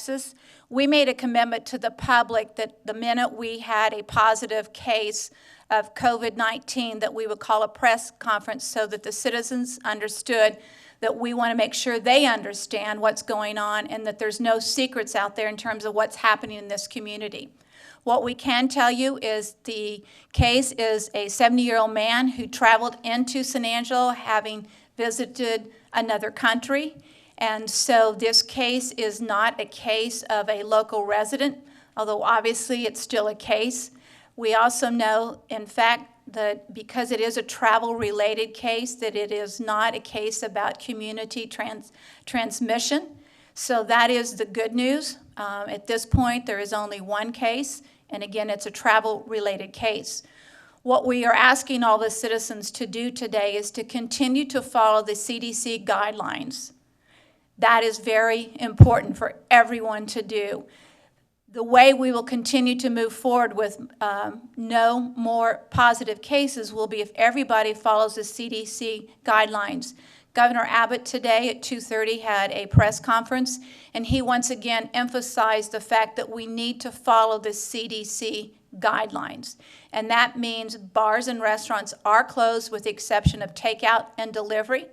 Texas. We made a commitment to the public that the minute we had a positive case of COVID-19 that we would call a press conference so that the citizens understood that we want to make sure they understand what's going on and that there's no secrets out there in terms of what's happening in this community. What we can tell you is the case is a 70-year-old man who traveled into San Angelo having visited another country. And so this case is not a case of a local resident, although obviously it's still a case. We also know, in fact, that because it is a travel-related case, that it is not a case about community transmission. So that is the good news. At this point, there is only one case, and again, it's a travel-related case. What we are asking all the citizens to do today is to continue to follow the CDC guidelines. That is very important for everyone to do. The way we will continue to move forward with no more positive cases will be if everybody follows the CDC guidelines. Governor Abbott today at 2:30 had a press conference, and he once again emphasized the fact that we need to follow the CDC guidelines. And that means bars and restaurants are closed with the exception of takeout and delivery.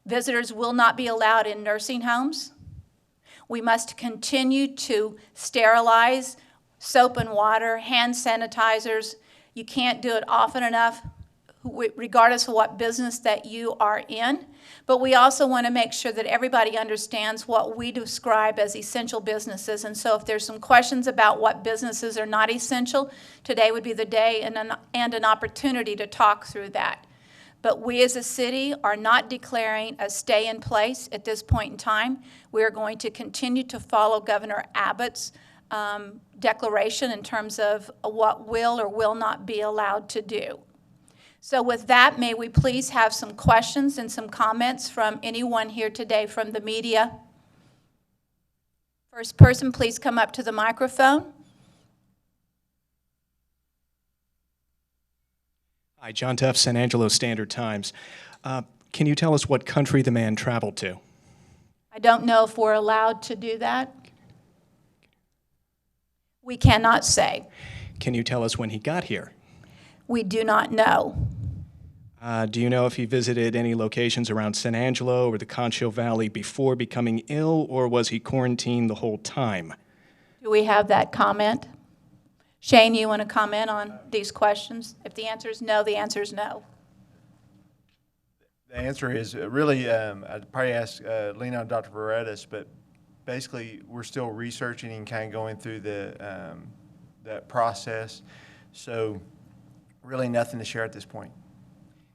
Visitors will not be allowed in nursing homes. We must continue to sterilize, soap and water, hand sanitizers. You can't do it often enough, regardless of what business that you are in. But we also want to make sure that everybody understands what we describe as essential businesses. And so if there's some questions about what businesses are not essential, today would be the day and an opportunity to talk through that. But we as a city are not declaring a stay in place at this point in time. We are going to continue to follow Governor Abbott's declaration in terms of what will or will not be allowed to do. So with that, may we please have some questions and some comments from anyone here today from the media? First person, please come up to the microphone. Hi, John Tuff, San Angelo Standard-Times. Can you tell us what country the man traveled to? I don't know if we're allowed to do that. We cannot say. Can you tell us when he got here? We do not know. Do you know if he visited any locations around San Angelo or the Concho Valley before becoming ill, or was he quarantined the whole time? Do we have that comment? Shane, you want to comment on these questions? If the answer is no, the answer is no. The answer is really, I'd probably ask Lena and Dr. Veredas, but basically we're still researching and kind of going through that process. So really nothing to share at this point.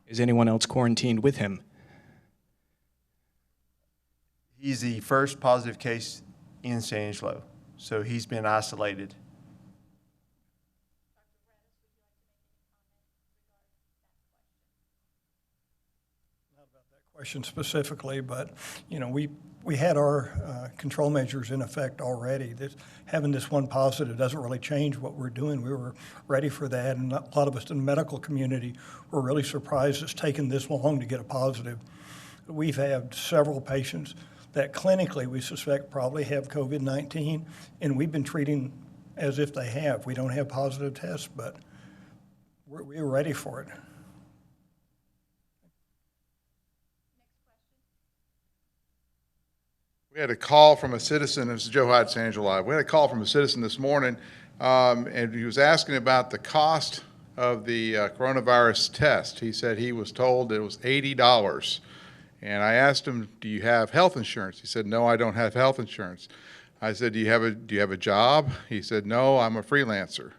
Is anyone else quarantined with him? He's the first positive case in San Angelo, so he's been isolated. Question specifically, but you know, we had our control measures in effect already. Having this one positive doesn't really change what we're doing. We were ready for that, and a lot of us in the medical community were really surprised it's taken this long to get a positive. We've had several patients that clinically we suspect probably have COVID-19, and we've been treating as if they have. We don't have positive tests, but we're ready for it. We had a call from a citizen. This is Joe Hyde, San Angelo Live. We had a call from a citizen this morning, and he was asking about the cost of the coronavirus test. He said he was told it was $80. And I asked him, do you have health insurance? He said, no, I don't have health insurance. I said, do you have a job? He said, no, I'm a freelancer.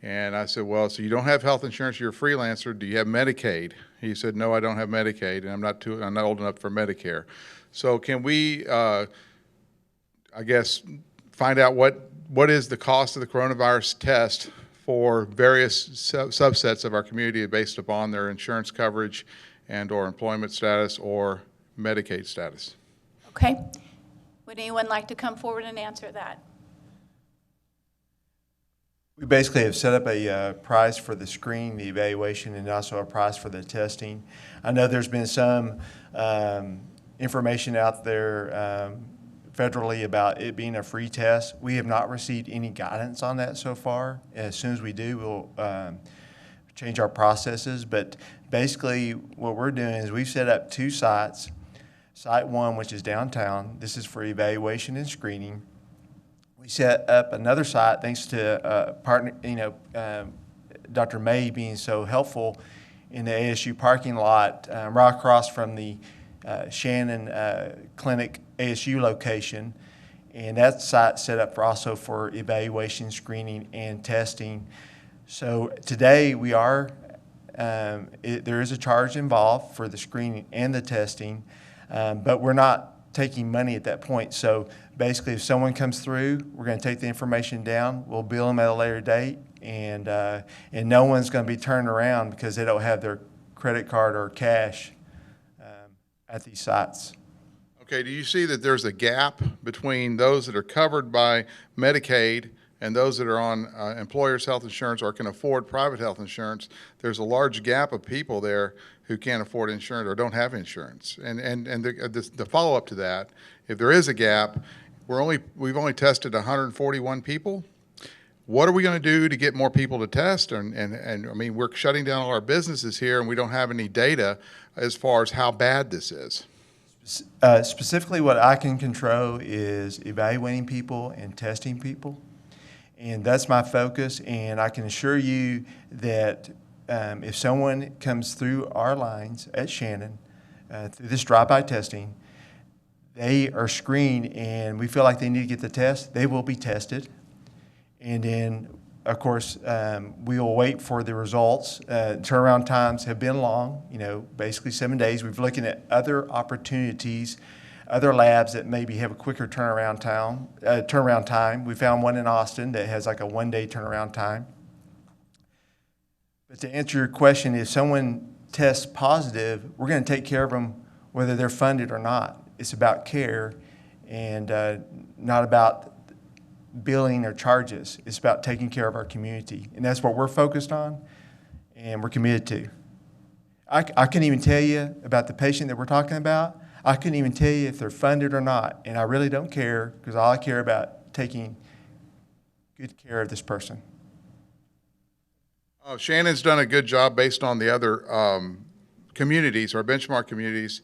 And I said, well, so you don't have health insurance, you're a freelancer, do you have Medicaid? He said, no, I don't have Medicaid, and I'm not old enough for Medicare. So can we, I guess, find out what is the cost of the coronavirus test for various subsets of our community based upon their insurance coverage and or employment status or Medicaid status? Okay. Would anyone like to come forward and answer that? We basically have set up a price for the screening, the evaluation, and also a price for the testing. I know there's been some information out there federally about it being a free test. We have not received any guidance on that so far. As soon as we do, we'll change our processes. But basically, what we're doing is we've set up 2 sites. Site 1, which is downtown, this is for evaluation and screening. We set up another site thanks to partner, Dr. May being so helpful in the ASU parking lot right across from the Shannon Clinic ASU location. And that site set up also for evaluation, screening, and testing. So today we are, there is a charge involved for the screening and the testing, but we're not taking money at that point. So basically, if someone comes through, we're going to take the information down, we'll bill them at a later date, and no one's going to be turned around because they don't have their credit card or cash at these sites. Okay, do you see that there's a gap between those that are covered by Medicaid and those that are on employers' health insurance or can afford private health insurance? There's a large gap of people there who can't afford insurance or don't have insurance. And the follow-up to that, if there is a gap, we've only tested 141 people. What are we going to do to get more people to test? And I mean, we're shutting down all our businesses here, and we don't have any data as far as how bad this is. Specifically, what I can control is evaluating people and testing people. And that's my focus, and I can assure you that if someone comes through our lines at Shannon, through this drive-by testing, they are screened and we feel like they need to get the test, they will be tested. And then, of course, we will wait for the results. Turnaround times have been long, basically 7 days. We're looking at other opportunities, other labs that maybe have a quicker turnaround time. We found one in Austin that has like a 1-day turnaround time. But to answer your question, if someone tests positive, we're going to take care of them whether they're funded or not. It's about care and not about billing or charges. It's about taking care of our community. And that's what we're focused on and we're committed to. I couldn't even tell you about the patient that we're talking about. I couldn't even tell you if they're funded or not. And I really don't care because all I care about taking good care of this person. Shannon's done a good job based on the other communities, our benchmark communities.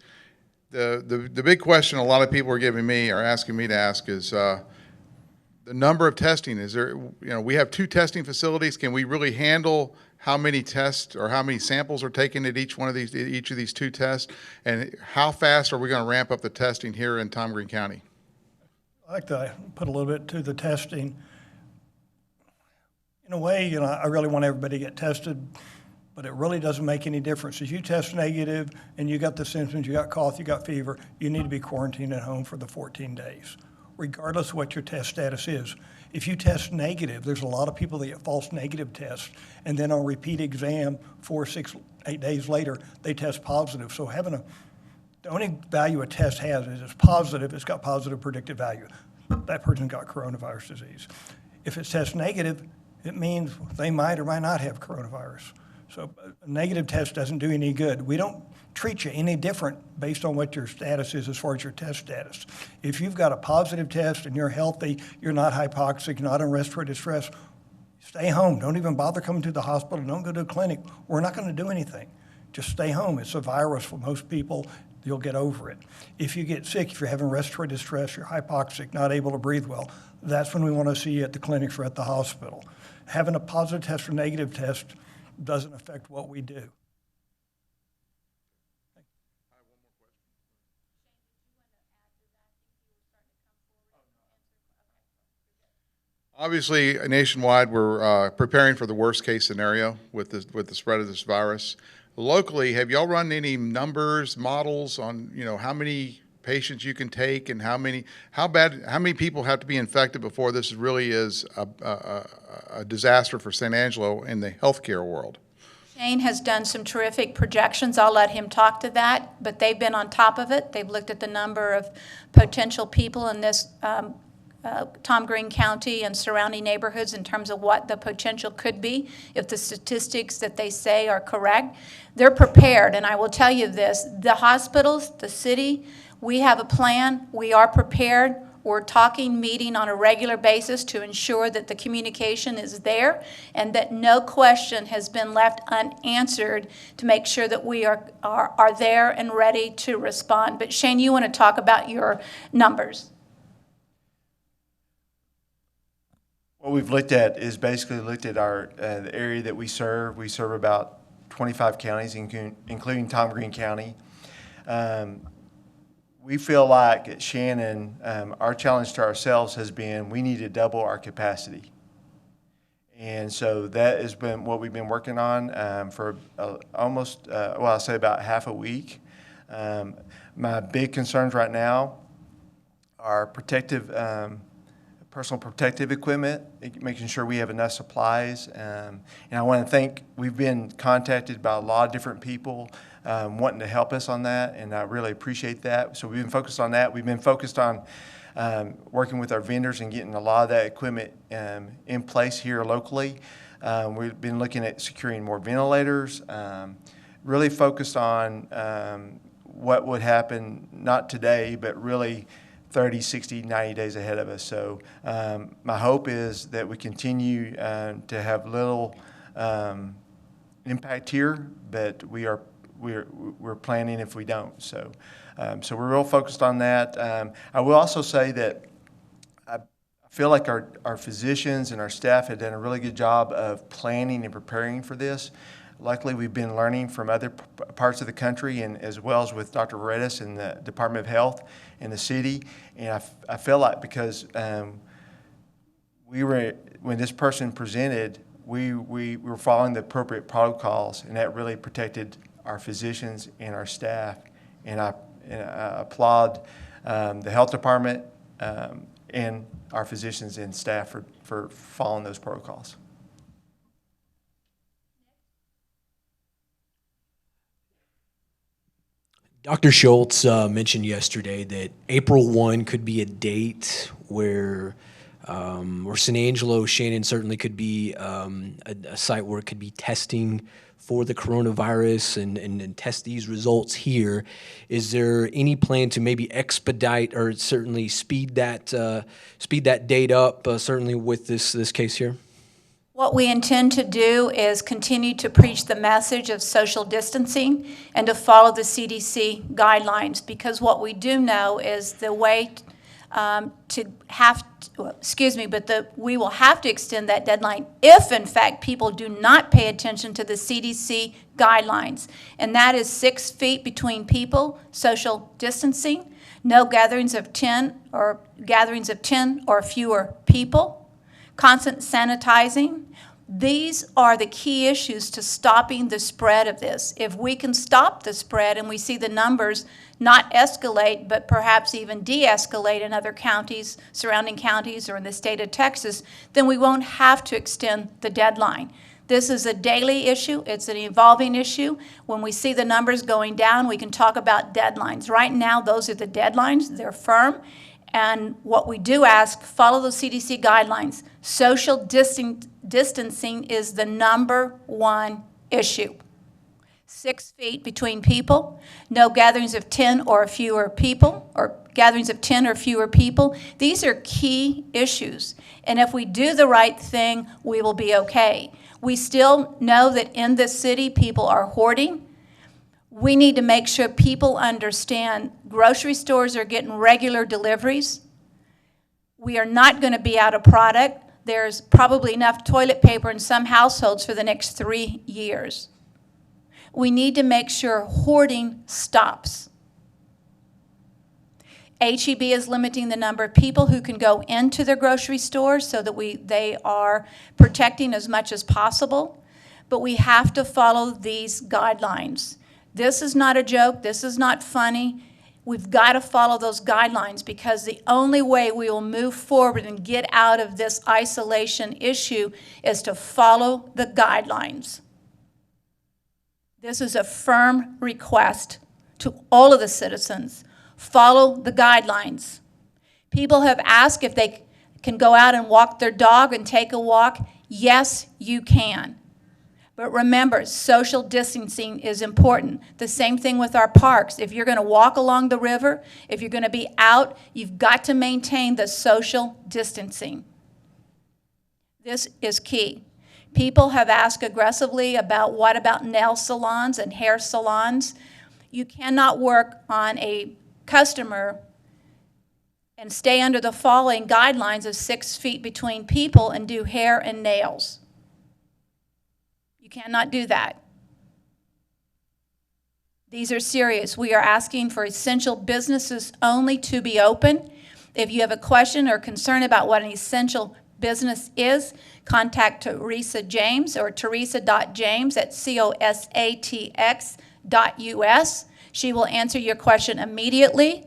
The big question a lot of people are asking me to ask is the number of testing. Is there, we have 2 testing facilities. Can we really handle how many tests or how many samples are taken at each of these 2 tests? And how fast are we going to ramp up the testing here in Tom Green County? I'd like to put a little bit to the testing. In a way, I really want everybody to get tested, but it really doesn't make any difference. If you test negative and you got the symptoms, you got cough, you got fever, you need to be quarantined at home for the 14 days, regardless of what your test status is. If you test negative, there's a lot of people that get false negative tests, and then on repeat exam 4, 6, 8 days later, they test positive. So the only value a test has is it's positive, it's got positive predictive value. That person got coronavirus disease. If it tests negative, it means they might or might not have coronavirus. So a negative test doesn't do any good. We don't treat you any different based on what your status is as far as your test status. If you've got a positive test and you're healthy, you're not hypoxic, you're not in respiratory distress, stay home. Don't even bother coming to the hospital. Don't go to a clinic. We're not going to do anything. Just stay home. It's a virus for most people. You'll get over it. If you get sick, if you're having respiratory distress, you're hypoxic, not able to breathe well, that's when we want to see you at the clinics or at the hospital. Having a positive test or negative test doesn't affect what we do. Obviously, nationwide, we're preparing for the worst case scenario with the spread of this virus. Locally, have y'all run any numbers, models on how many patients you can take and how many people have to be infected before this really is a disaster for San Angelo in the healthcare world? Shane has done some terrific projections. I'll let him talk to that, but they've been on top of it. They've looked at the number of potential people in this Tom Green County and surrounding neighborhoods in terms of what the potential could be if the statistics that they say are correct. They're prepared, and I will tell you this, the hospitals, the city, we have a plan. We are prepared. We're talking, meeting on a regular basis to ensure that the communication is there and that no question has been left unanswered to make sure that we are there and ready to respond. But Shane, you want to talk about your numbers? What we've looked at is basically looked at our the area that we serve. We serve about 25 counties, including Tom Green County. We feel like at Shannon, our challenge to ourselves has been we need to double our capacity. And so that has been what we've been working on for almost, well, I'll say about half a week. My big concerns right now are personal protective equipment, making sure we have enough supplies. And I want to thank, we've been contacted by a lot of different people wanting to help us on that, and I really appreciate that. So we've been focused on that. We've been focused on working with our vendors and getting a lot of that equipment in place here locally. We've been looking at securing more ventilators, really focused on what would happen, not today, but really 30, 60, 90 days ahead of us. So my hope is that we continue to have little impact here, but we're planning if we don't. So we're real focused on that. I will also say that I feel like our physicians and our staff have done a really good job of planning and preparing for this. Luckily, we've been learning from other parts of the country, and as well as with Dr. Veredas and the Department of Health in the city. And I feel like because when this person presented, we were following the appropriate protocols, and that really protected our physicians and our staff. And I applaud the health department and our physicians and staff for following those protocols. Dr. Schultz mentioned yesterday that April 1 could be a date where San Angelo, Shannon certainly could be a site where it could be testing for the coronavirus and test these results here. Is there any plan to maybe expedite or certainly speed that date up, certainly with this case here? What we intend to do is continue to preach the message of social distancing and to follow the CDC guidelines, because what we do know is the way we will have to extend that deadline if, in fact, people do not pay attention to the CDC guidelines. And that is 6 feet between people, social distancing, no gatherings of 10 or fewer people, constant sanitizing. These are the key issues to stopping the spread of this. If we can stop the spread and we see the numbers not escalate, but perhaps even de-escalate in other counties, surrounding counties, or in the state of Texas, then we won't have to extend the deadline. This is a daily issue. It's an evolving issue. When we see the numbers going down, we can talk about deadlines. Right now, those are the deadlines. They're firm. And what we do ask, follow the CDC guidelines. Social distancing is the number one issue. 6 feet between people, no gatherings of 10 or fewer people, or gatherings of 10 or fewer people. These are key issues. And if we do the right thing, we will be okay. We still know that in this city, people are hoarding. We need to make sure people understand grocery stores are getting regular deliveries. We are not going to be out of product. There's probably enough toilet paper in some households for the next 3 years. We need to make sure hoarding stops. HEB is limiting the number of people who can go into their grocery stores so that they are protecting as much as possible. But we have to follow these guidelines. This is not a joke. This is not funny. We've got to follow those guidelines, because the only way we will move forward and get out of this isolation issue is to follow the guidelines. This is a firm request to all of the citizens. Follow the guidelines. People have asked if they can go out and walk their dog and take a walk. Yes, you can. But remember, social distancing is important. The same thing with our parks. If you're going to walk along the river, if you're going to be out, you've got to maintain the social distancing. This is key. People have asked aggressively about what about nail salons and hair salons. You cannot work on a customer and stay under the following guidelines of 6 feet between people and do hair and nails. You cannot do that. These are serious. We are asking for essential businesses only to be open. If you have a question or concern about what an essential business is, contact Teresa James or teresa.james@cosatx.us. She will answer your question immediately.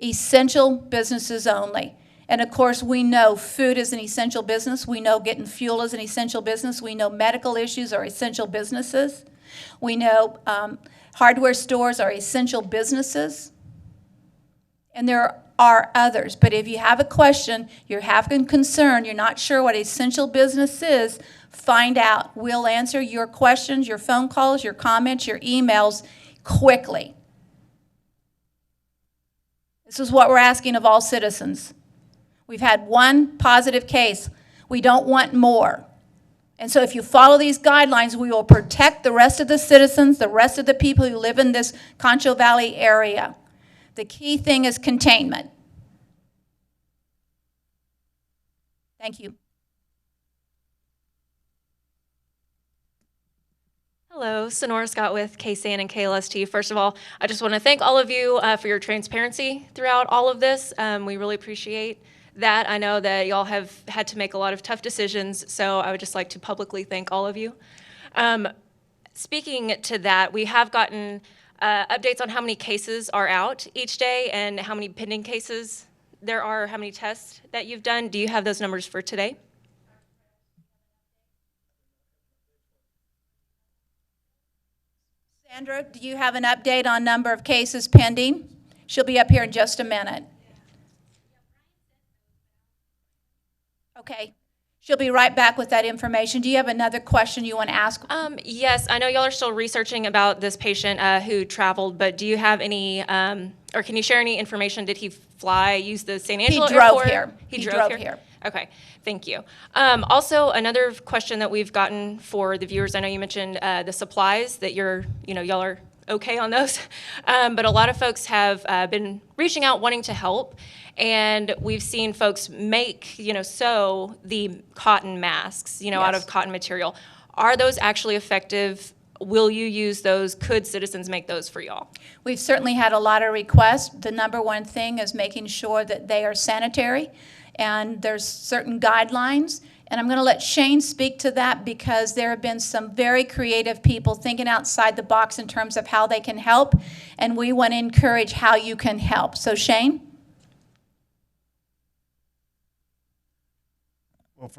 Essential businesses only. And of course, we know food is an essential business. We know getting fuel is an essential business. We know medical issues are essential businesses. We know hardware stores are essential businesses. And there are others. But if you have a question, you're having concern, you're not sure what essential business is, find out. We'll answer your questions, your phone calls, your comments, your emails quickly. This is what we're asking of all citizens. We've had one positive case. We don't want more. And so if you follow these guidelines, we will protect the rest of the citizens, the rest of the people who live in this Concho Valley area. The key thing is containment. Thank you. Hello, Sonora Scott with KSAN and KLST. First of all, I just want to thank all of you for your transparency throughout all of this. We really appreciate that. I know that y'all have had to make a lot of tough decisions, so I would just like to publicly thank all of you. Speaking to that, we have gotten updates on how many cases are out each day and how many pending cases there are, how many tests that you've done. Do you have those numbers for today? Sandra, do you have an update on number of cases pending? She'll be up here in just a minute. Okay. She'll be right back with that information. Do you have another question you want to ask? Yes, I know y'all are still researching about this patient who traveled, but do you have any, or can you share any information? Did he use the San Angelo He drove airport? here. He drove here. Okay, thank you. Also, another question that we've gotten for the viewers, I know you mentioned the supplies that y'all are okay on those, but a lot of folks have been reaching out wanting to help. And we've seen folks make, sew the cotton masks, out of cotton material. Are those actually effective? Will you use those? Could citizens make those for y'all? We've certainly had a lot of requests. The number one thing is making sure that they are sanitary, and there's certain guidelines. And I'm going to let Shane speak to that because there have been some very creative people thinking outside the box in terms of how they can help, and we want to encourage how you can help. So Shane? Well,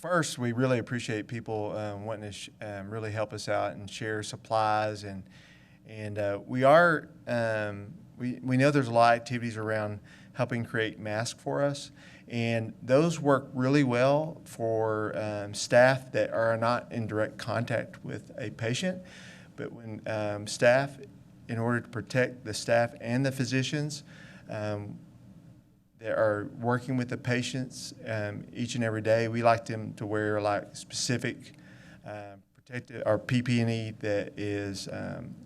first, we really appreciate people wanting to really help us out and share supplies, and we know there's a lot of activities around helping create masks for us, and those work really well for staff that are not in direct contact with a patient, but when staff, in order to protect the staff and the physicians, that are working with the patients each and every day, we like them to wear like specific protective or PPE that is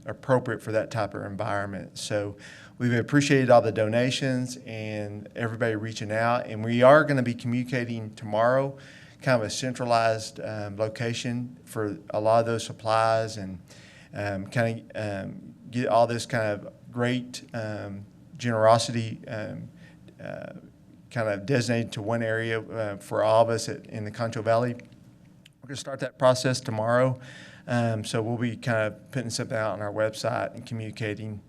appropriate for that type of environment. So we've appreciated all the donations and everybody reaching out, and we are going to be communicating tomorrow kind of a centralized location for a lot of those supplies, and kind of get all this kind of great generosity kind of designated to one area for all of us in the Concho Valley. We're going to start that process tomorrow. So we'll be kind of putting something out on our website and communicating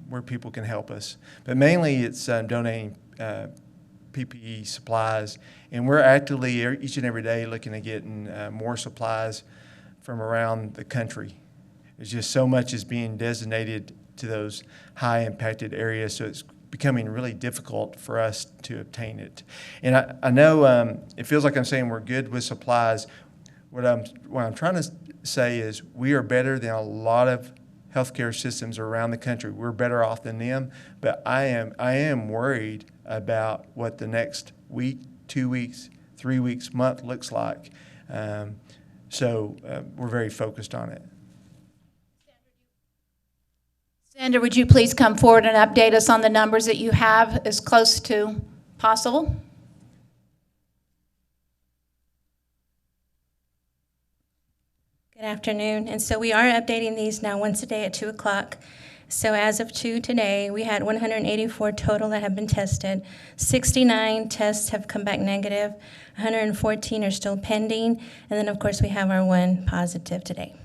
where people can help us. But mainly it's donating PPE supplies. And we're actively each and every day looking at getting more supplies from around the country. There's just so much is being designated to those high impacted areas, so it's becoming really difficult for us to obtain it. And I know it feels like I'm saying we're good with supplies. what I'm trying to say is we are better than a lot of healthcare systems around the country. We're better off than them, but I am worried about what the next week, 2 weeks, 3 weeks, month looks like. So we're very focused on it. Sandra, would you please come forward and update us on the numbers that you have as close to possible? Good afternoon. And so we are updating these now once a day at 2 o'clock. So as of today, we had 184 total that have been tested. 69 tests have come back negative. 114 are still pending. And then, of course, we have our one positive today.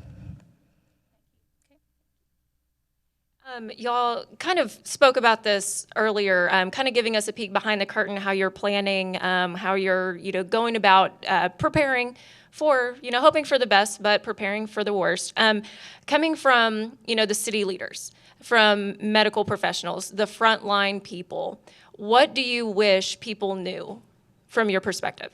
Y'all kind of spoke about this earlier, kind of giving us a peek behind the curtain, how you're planning, how you're, going about preparing for, hoping for the best, but preparing for the worst. Coming from, the city leaders, from medical professionals, the frontline people, what do you wish people knew from your perspective?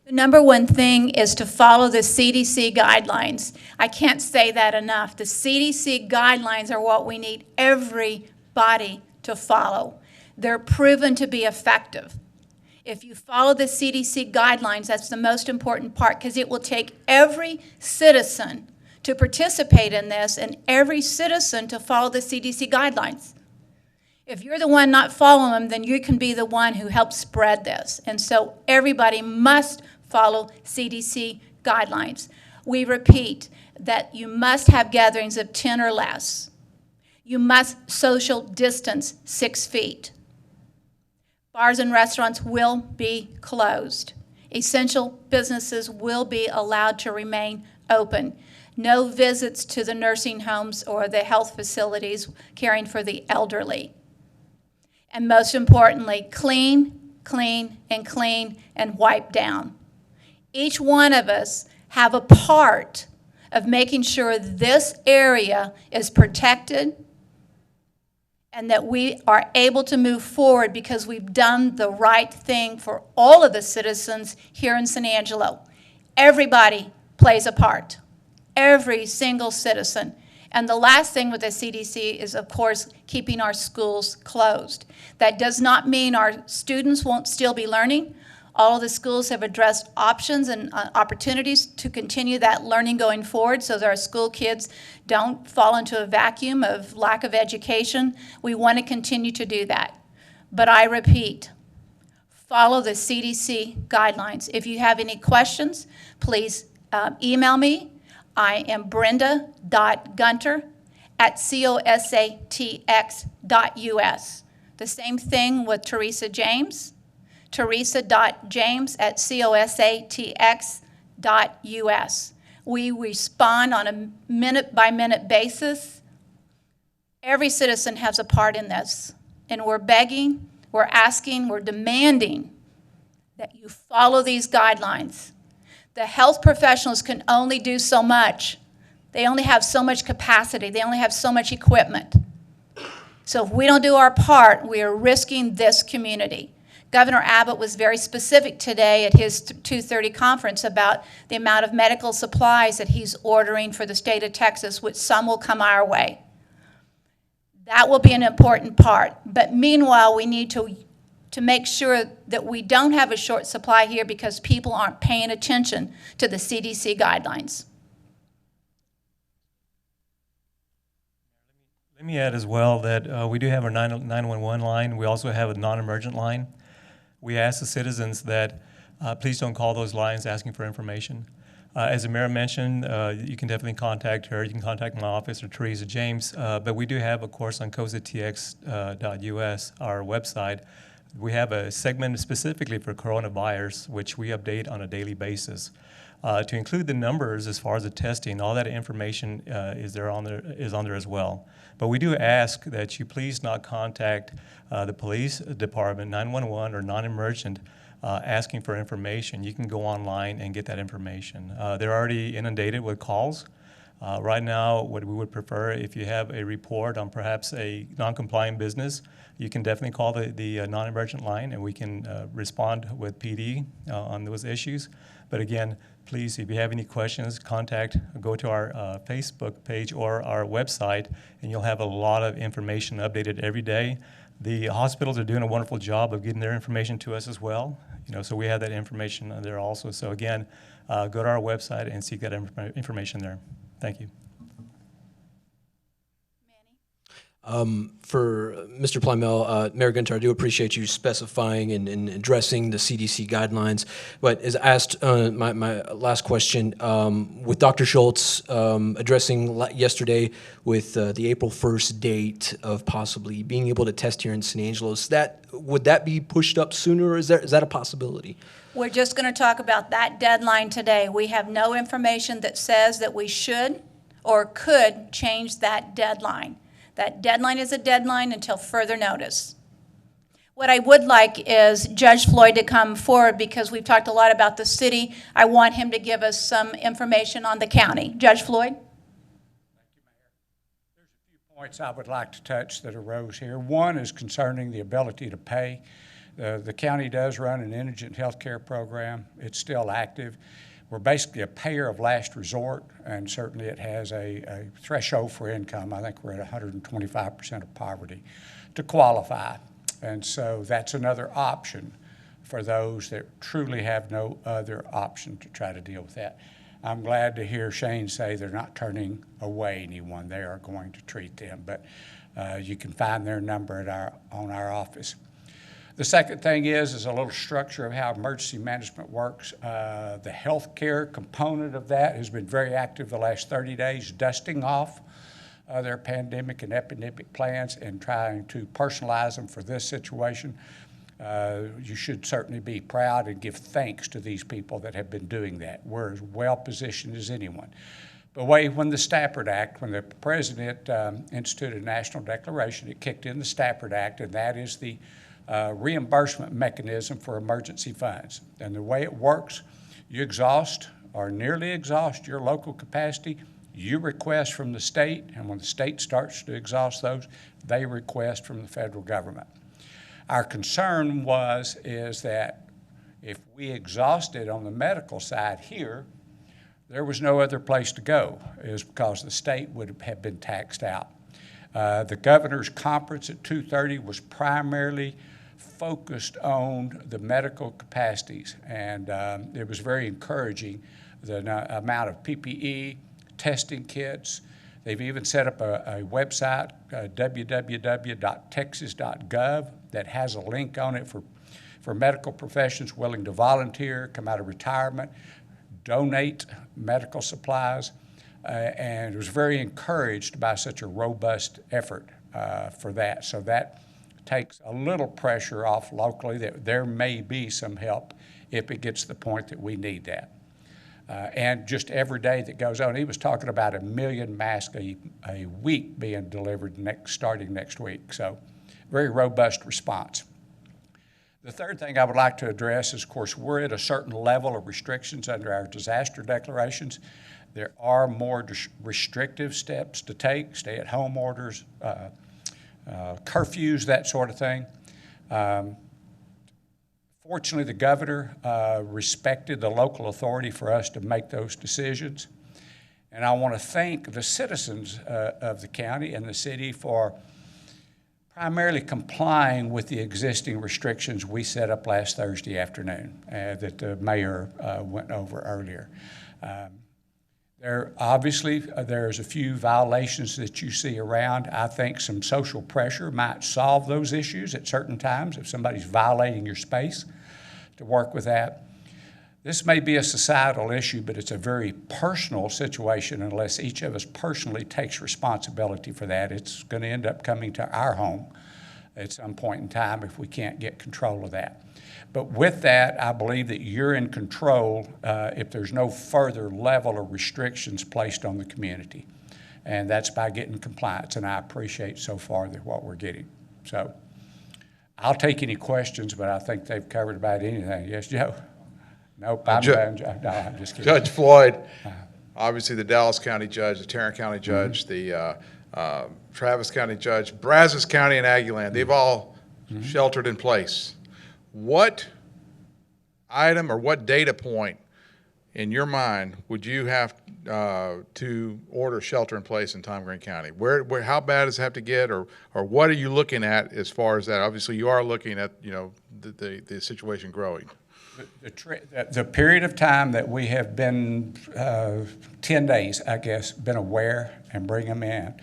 The number one thing is to follow the CDC guidelines. I can't say that enough. The CDC guidelines are what we need everybody to follow. They're proven to be effective. If you follow the CDC guidelines, that's the most important part, because it will take every citizen to participate in this and every citizen to follow the CDC guidelines. If you're the one not following them, then you can be the one who helps spread this. And so everybody must follow CDC guidelines. We repeat that you must have gatherings of 10 or less. You must social distance 6 feet. Bars and restaurants will be closed. Essential businesses will be allowed to remain open. No visits to the nursing homes or the health facilities caring for the elderly. And most importantly, clean, clean, and wipe down. Each one of us have a part of making sure this area is protected and that we are able to move forward because we've done the right thing for all of the citizens here in San Angelo. Everybody plays a part, every single citizen. And the last thing with the CDC is, of course, keeping our schools closed. That does not mean our students won't still be learning. All of the schools have addressed options and opportunities to continue that learning going forward so that our school kids don't fall into a vacuum of lack of education. We want to continue to do that. But I repeat, follow the CDC guidelines. If you have any questions, please email me. I am brenda.gunter@cosatx.us. The same thing with Teresa James. teresa.james@cosatx.us. We respond on a minute-by-minute basis. Every citizen has a part in this, and we're begging, we're asking, we're demanding that you follow these guidelines. The health professionals can only do so much. They only have so much capacity. They only have so much equipment. So if we don't do our part, we are risking this community. Governor Abbott was very specific today at his 2:30 conference about the amount of medical supplies that he's ordering for the state of Texas, which some will come our way. That will be an important part. But meanwhile, we need to make sure that we don't have a short supply here because people aren't paying attention to the CDC guidelines. Let me add as well that we do have our 911 line. We also have a non-emergent line. We ask the citizens that please don't call those lines asking for information. As the mayor mentioned, you can definitely contact her. You can contact my office or Teresa James. But we do have, of course, on cosatx.us, our website, we have a segment specifically for coronavirus, which we update on a daily basis. To include the numbers as far as the testing, all that information is on there as well. But we do ask that you please not contact the police department, 911, or non-emergent asking for information. You can go online and get that information. They're already inundated with calls. Right now, what we would prefer, if you have a report on perhaps a non-compliant business, you can definitely call the non-emergent line, and we can respond with PD on those issues. But again, please, if you have any questions, go to our Facebook page or our website, and you'll have a lot of information updated every day. The hospitals are doing a wonderful job of getting their information to us as well. So we have that information there also. So again, go to our website and seek that information there. Thank you. For Mr. Plymell, Mayor Gunter, I do appreciate you specifying and addressing the CDC guidelines. But as asked, my last question, with Dr. Schultz addressing yesterday with the April 1st date of possibly being able to test here in San Angelo, would that be pushed up sooner, or is that a possibility? We're just going to talk about that deadline today. We have no information that says that we should or could change that deadline. That deadline is a deadline until further notice. What I would like is Judge Floyd to come forward, because we've talked a lot about the city. I want him to give us some information on the county. Judge Floyd? Thank you, Mayor. There's a few points I would like to touch that arose here. One is concerning the ability to pay. The county does run an indigent health care program. It's still active. We're basically a payer of last resort, and certainly it has a threshold for income. I think we're at 125% of poverty to qualify. And so that's another option for those that truly have no other option to try to deal with that. I'm glad to hear Shane say they're not turning away anyone. They are going to treat them, but you can find their number at on our office. The second thing is a little structure of how emergency management works. The healthcare component of that has been very active the last 30 days, dusting off their pandemic and epidemic plans and trying to personalize them for this situation. You should certainly be proud and give thanks to these people that have been doing that. We're as well positioned as anyone. But when the Stafford Act, when the President instituted a national declaration, it kicked in the Stafford Act, and that is the reimbursement mechanism for emergency funds. And the way it works, you exhaust or nearly exhaust your local capacity, you request from the state, and when the state starts to exhaust those, they request from the federal government. Our concern is that if we exhausted on the medical side here, there was no other place to go, is because the state would have been taxed out. The governor's conference at 2:30 was primarily focused on the medical capacities, and it was very encouraging, the amount of PPE, testing kits. They've even set up a website, www.texas.gov, that has a link on it for medical professions willing to volunteer, come out of retirement, donate medical supplies, and was very encouraged by such a robust effort for that. So that takes a little pressure off locally that there may be some help if it gets to the point that we need that. And just every day that goes on, he was talking about 1 million masks a week being delivered starting next week. So very robust response. The third thing I would like to address is, of course, we're at a certain level of restrictions under our disaster declarations. There are more restrictive steps to take, stay-at-home orders, curfews, that sort of thing. Fortunately, the governor respected the local authority for us to make those decisions. And I want to thank the citizens of the county and the city for primarily complying with the existing restrictions we set up last Thursday afternoon that the mayor went over earlier. There's a few violations that you see around. I think some social pressure might solve those issues at certain times if somebody's violating your space, to work with that. This may be a societal issue, but it's a very personal situation. Unless each of us personally takes responsibility for that, it's going to end up coming to our home at some point in time if we can't get control of that. But with that, I believe that you're in control if there's no further level of restrictions placed on the community. And that's by getting compliance, and I appreciate so far what we're getting. So I'll take any questions, but I think they've covered about anything. Yes, Joe? Nope, I'm done. No, I'm just kidding. Judge Floyd, obviously the Dallas County judge, the Tarrant County judge, the Travis County judge, Brazos County and Aggieland, they've all sheltered in place. What item or what data point in your mind would you have to order shelter in place in Tom Green County? Where, how bad does it have to get, or what are you looking at as far as that? Obviously, you are looking at, you know, the situation growing. The period of time that we have been, 10 days, I guess, been aware and bring them in,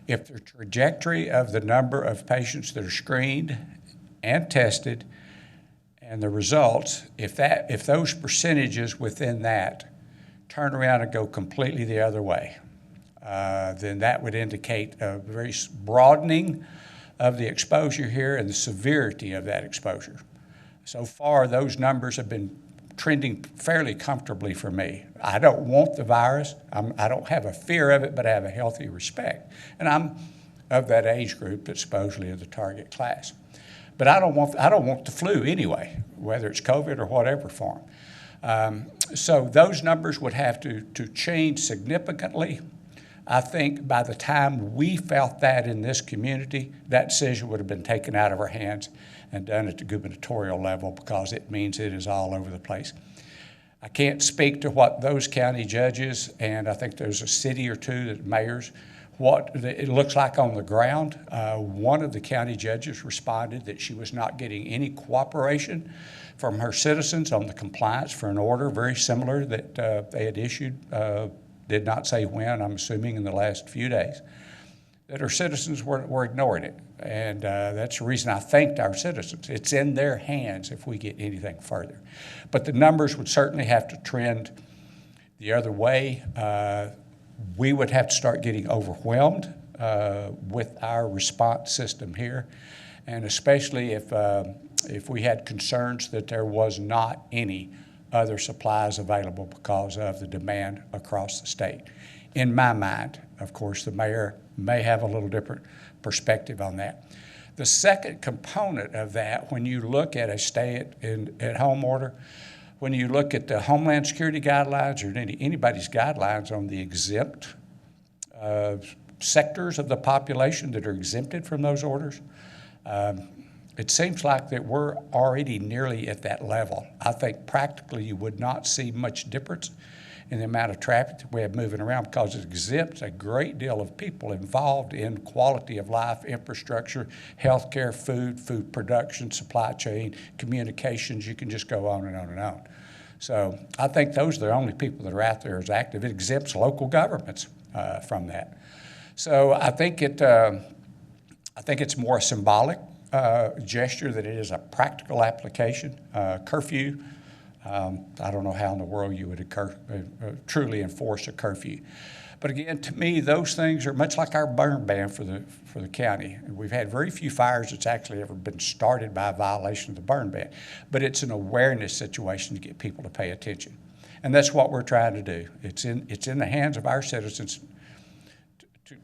if the trajectory of the number of patients that are screened and tested and the results, if those percentages within that turn around and go completely the other way, then that would indicate a very broadening of the exposure here and the severity of that exposure. So far, those numbers have been trending fairly comfortably for me. I don't want the virus. I don't have a fear of it, but I have a healthy respect. And I'm of that age group that's supposedly in the target class. But I don't want the flu anyway, whether it's COVID or whatever form. So those numbers would have to change significantly. I think by the time we felt that in this community, that decision would have been taken out of our hands and done at the gubernatorial level, because it means it is all over the place. I can't speak to what those county judges, and I think there's a city or two that mayors, what it looks like on the ground. One of the county judges responded that she was not getting any cooperation from her citizens on the compliance for an order very similar that they had issued, did not say when, I'm assuming in the last few days, that our citizens were ignoring it. And that's the reason I thanked our citizens. It's in their hands if we get anything further. But the numbers would certainly have to trend the other way. We would have to start getting overwhelmed with our response system here, and especially if we had concerns that there was not any other supplies available because of the demand across the state. In my mind, of course, the mayor may have a little different perspective on that. The second component of that, when you look at a stay-at-home order, when you look at the Homeland Security guidelines or anybody's guidelines on the exempt sectors of the population that are exempted from those orders, it seems like that we're already nearly at that level. I think practically you would not see much difference in the amount of traffic that we have moving around, because it exempts a great deal of people involved in quality of life, infrastructure, healthcare, food production, supply chain, communications. You can just go on and on and on. So I think those are the only people that are out there as active. It exempts local governments from that. So I think it's more a symbolic gesture than it is a practical application. Curfew. I don't know how in the world you would truly enforce a curfew. But again, to me, those things are much like our burn ban for the county. We've had very few fires that's actually ever been started by a violation of the burn ban. But it's an awareness situation to get people to pay attention. And that's what we're trying to do. It's in the hands of our citizens to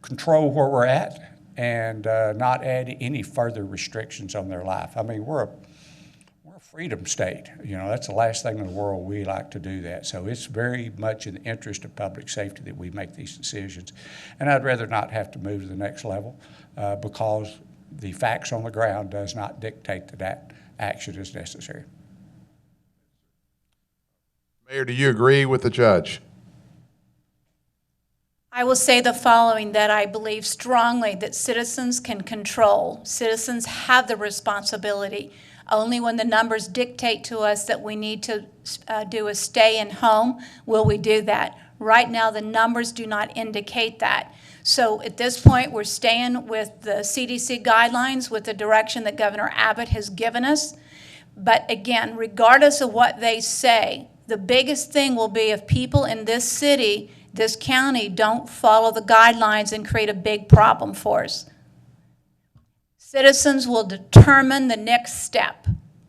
control where we're at and not add any further restrictions on their life. I mean, we're a freedom state. You know, that's the last thing in the world we like to do that. So it's very much in the interest of public safety that we make these decisions. And I'd rather not have to move to the next level because the facts on the ground does not dictate that action is necessary. Mayor, do you agree with the judge? I will say the following, that I believe strongly that citizens can control. Citizens have the responsibility. Only when the numbers dictate to us that we need to do a stay in home will we do that. Right now, the numbers do not indicate that. So at this point, we're staying with the CDC guidelines, with the direction that Governor Abbott has given us. But again, regardless of what they say, the biggest thing will be if people in this city, this county, don't follow the guidelines and create a big problem for us. Citizens will determine the next step.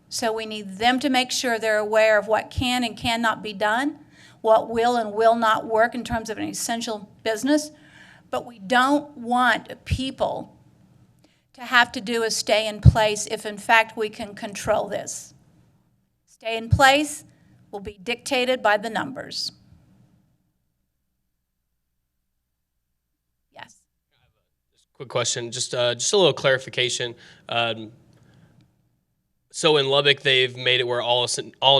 So we need them to make sure they're aware of what can and cannot be done, what will and will not work in terms of an essential business. But we don't want people to have to do a stay in place if in fact we can control this. Stay in place will be dictated by the numbers. Quick question, just a little clarification. So in Lubbock, they've made it where all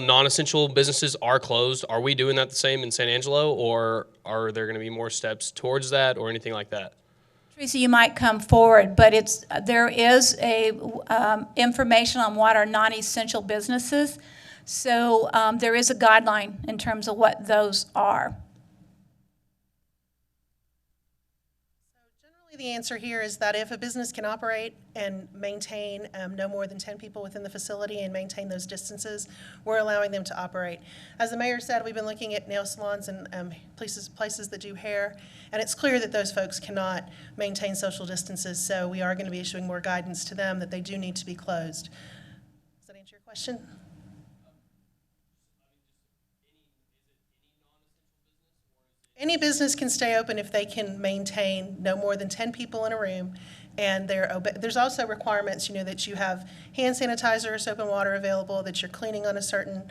non-essential businesses are closed. Are we doing that the same in San Angelo, or are there going to be more steps towards that, or anything like that? Teresa, you might come forward, but there is information on what are non-essential businesses. So there is a guideline in terms of what those are. The answer here is that if a business can operate and maintain no more than 10 people within the facility and maintain those distances, we're allowing them to operate. As the mayor said, we've been looking at nail salons and places that do hair, and it's clear that those folks cannot maintain social distances, so we are going to be issuing more guidance to them that they do need to be closed. Does that answer your question? Any business can stay open if they can maintain no more than 10 people in a room, and there's also requirements, that you have hand sanitizer, soap and water available, that you're cleaning on a certain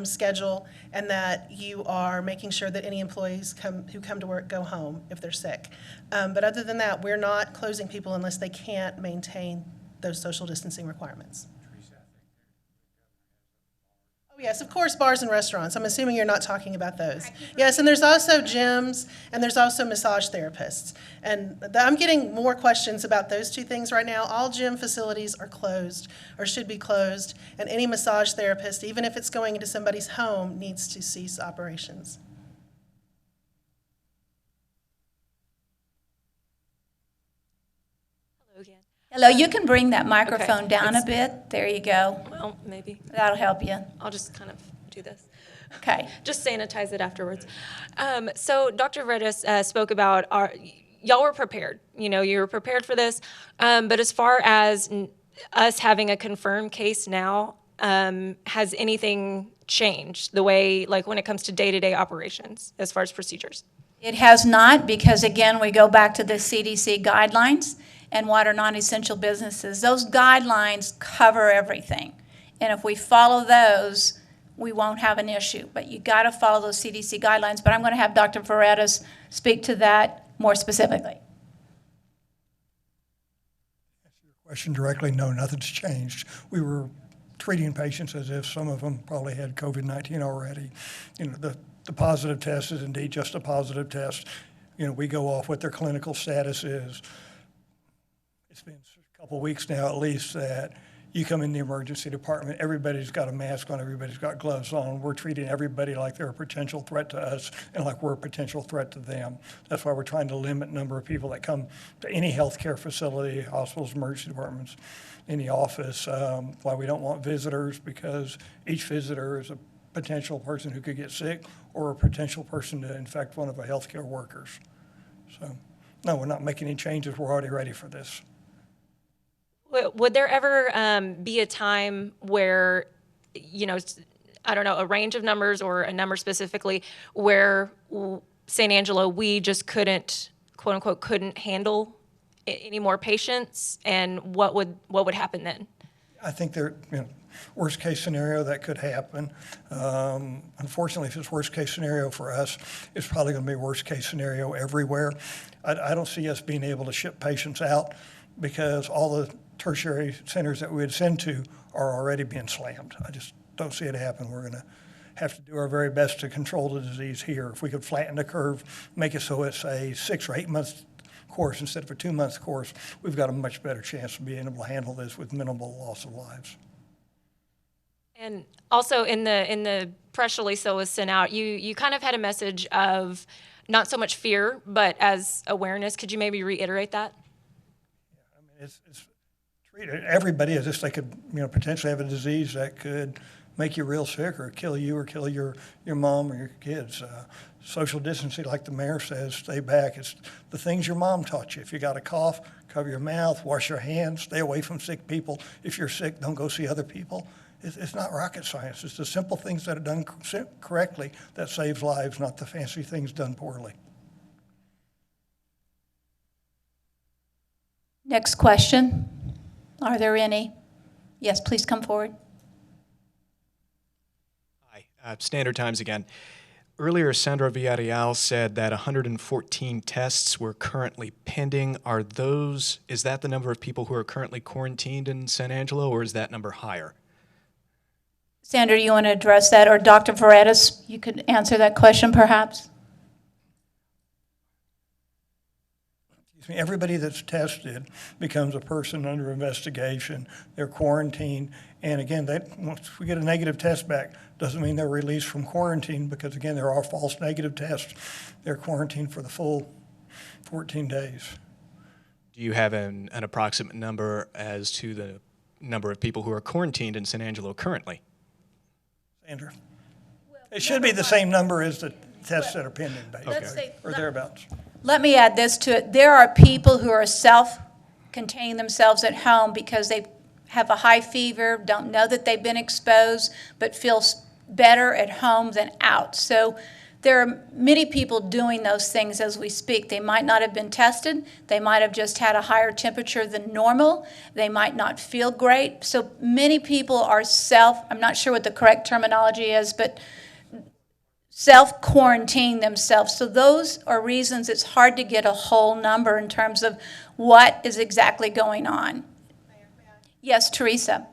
schedule, and that you are making sure that any employees who come to work go home if they're sick. But other than that, we're not closing people unless they can't maintain those social distancing requirements. Yes, of course, bars and restaurants. I'm assuming you're not talking about those. Yes, and there's also gyms, and there's also massage therapists. And I'm getting more questions about those two things right now. All gym facilities are closed or should be closed, and any massage therapist, even if it's going into somebody's home, needs to cease operations. Hello again. Hello, you can bring that microphone down a bit. There you go. Well, maybe. That'll help you. I'll just kind of do this. Okay. Just sanitize it afterwards. So Dr. Veredis spoke about y'all were prepared. You were prepared for this. But as far as us having a confirmed case now, has anything changed the way, like when it comes to day-to-day operations as far as procedures? It has not, because again, we go back to the CDC guidelines and what are non-essential businesses. Those guidelines cover everything. And if we follow those, we won't have an issue. But you got to follow those CDC guidelines. But I'm going to have Dr. Veredis speak to that more specifically. Answer your question directly, no, nothing's changed. We were treating patients as if some of them probably had COVID-19 already. The positive test is indeed just a positive test. We go off what their clinical status is. It's been a couple of weeks now at least that you come in the emergency department, everybody's got a mask on, everybody's got gloves on. We're treating everybody like they're a potential threat to us and like we're a potential threat to them. That's why we're trying to limit the number of people that come to any healthcare facility, hospitals, emergency departments, any office. Why we don't want visitors, because each visitor is a potential person who could get sick or a potential person to infect one of our healthcare workers. So, no, we're not making any changes. We're already ready for this. Would there ever be a time where, I don't know, a range of numbers or a number specifically where San Angelo, we just couldn't, quote unquote, couldn't handle any more patients, and what would happen then? I think worst case scenario that could happen. Unfortunately, if it's worst case scenario for us, it's probably going to be worst case scenario everywhere. I don't see us being able to ship patients out because all the tertiary centers that we would send to are already being slammed. I just don't see it happen. We're going to have to do our very best to control the disease here. If we could flatten the curve, make it so it's a 6 or 8 month course instead of a 2 month course, we've got a much better chance of being able to handle this with minimal loss of lives. And also in the press release that was sent out, you kind of had a message of not so much fear, but as awareness. Could you maybe reiterate that? Yeah, it's treated everybody as if they could, potentially have a disease that could make you real sick or kill you or kill your mom or your kids. Social distancing, like the mayor says, stay back. It's the things your mom taught you. If you got a cough, cover your mouth, wash your hands, stay away from sick people. If you're sick, don't go see other people. It's not rocket science. It's the simple things that are done correctly that saves lives, not the fancy things done poorly. Next question. Are there any? Yes, please come forward. Hi, Standard Times again. Earlier, Sandra Villarreal said that 114 tests were currently pending. Is that the number of people who are currently quarantined in San Angelo, or is that number higher? Sandra, you want to address that, or Dr. Veredas, you could answer that question perhaps? Everybody that's tested becomes a person under investigation. They're quarantined. And again, once we get a negative test back, doesn't mean they're released from quarantine because, again, there are false negative tests. They're quarantined for the full 14 days. Do you have an approximate number as to the number of people who are quarantined in San Angelo currently? Sandra? It should be the same number as the tests that are pending, basically, or thereabouts. Let me add this to it. There are people who are self-containing themselves at home because they have a high fever, don't know that they've been exposed, but feel better at home than out. So there are many people doing those things as we speak. They might not have been tested. They might have just had a higher temperature than normal. They might not feel great. So many people are I'm not sure what the correct terminology is, but self-quarantine themselves. So those are reasons it's hard to get a whole number in terms of what is exactly going on. Yes, Teresa.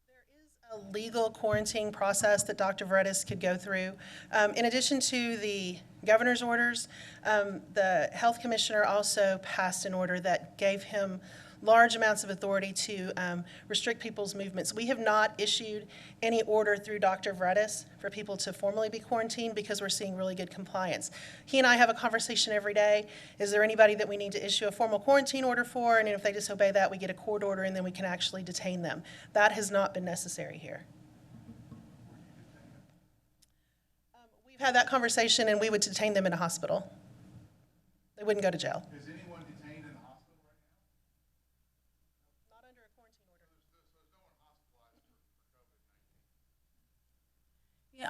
There is a legal quarantine process that Dr. Veredas could go through. In addition to the governor's orders, the health commissioner also passed an order that gave him large amounts of authority to restrict people's movements. We have not issued any order through Dr. Veredas for people to formally be quarantined because we're seeing really good compliance. He and I have a conversation every day. Is there anybody that we need to issue a formal quarantine order for? And if they disobey that, we get a court order and then we can actually detain them. That has not been necessary here. We've had that conversation and we would detain them in a hospital. They wouldn't go to jail.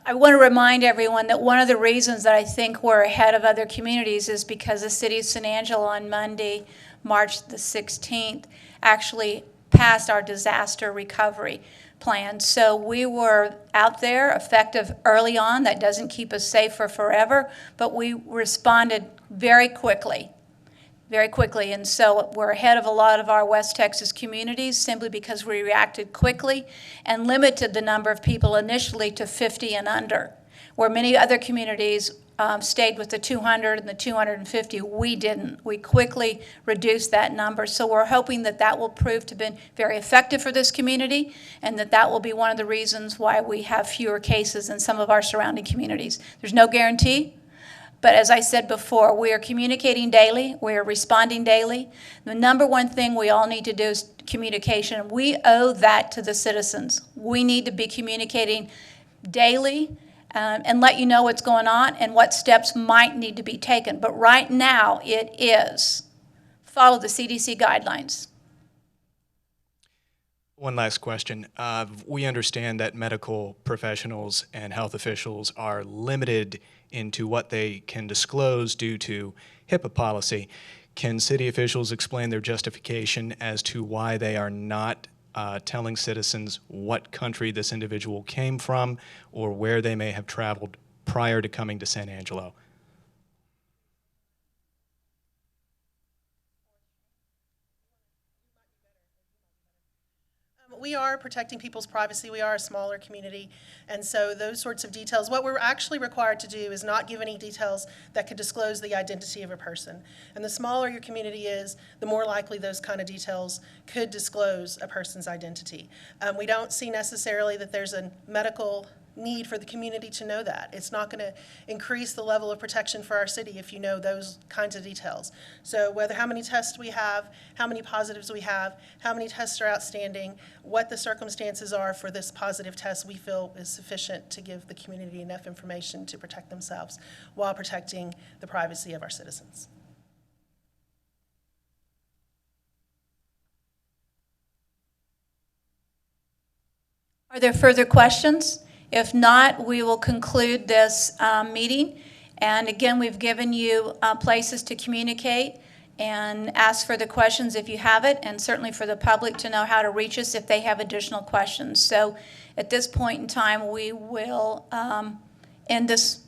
I want to remind everyone that one of the reasons that I think we're ahead of other communities is because the city of San Angelo on Monday, March the 16th, actually passed our disaster recovery plan. So we were out there effective early on. That doesn't keep us safe for forever, but we responded very quickly. And so we're ahead of a lot of our West Texas communities simply because we reacted quickly and limited the number of people initially to 50 and under. Where many other communities stayed with the 200 and the 250, we didn't. We quickly reduced that number. So we're hoping that that will prove to have been very effective for this community and that will be one of the reasons why we have fewer cases in some of our surrounding communities. There's no guarantee. But as I said before, we are communicating daily. We are responding daily. The number one thing we all need to do is communication. We owe that to the citizens. We need to be communicating daily and let you know what's going on and what steps might need to be taken. But right now, it is follow the CDC guidelines. One last question. We understand that medical professionals and health officials are limited into what they can disclose due to HIPAA policy. Can city officials explain their justification as to why they are not telling citizens what country this individual came from or where they may have traveled prior to coming to San Angelo? We are protecting people's privacy. We are a smaller community. And so those sorts of details, what we're actually required to do is not give any details that could disclose the identity of a person. And the smaller your community is, the more likely those kind of details could disclose a person's identity. We don't see necessarily that there's a medical need for the community to know that. It's not going to increase the level of protection for our city if you know those kinds of details. So how many tests we have, how many positives we have, how many tests are outstanding, what the circumstances are for this positive test, we feel is sufficient to give the community enough information to protect themselves while protecting the privacy of our citizens. Are there further questions? If not, we will conclude this meeting. And again, we've given you places to communicate and ask for the questions if you have it, and certainly for the public to know how to reach us if they have additional questions. So at this point in time, we will end this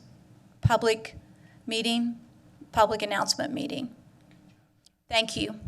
public meeting, public announcement meeting. Thank you.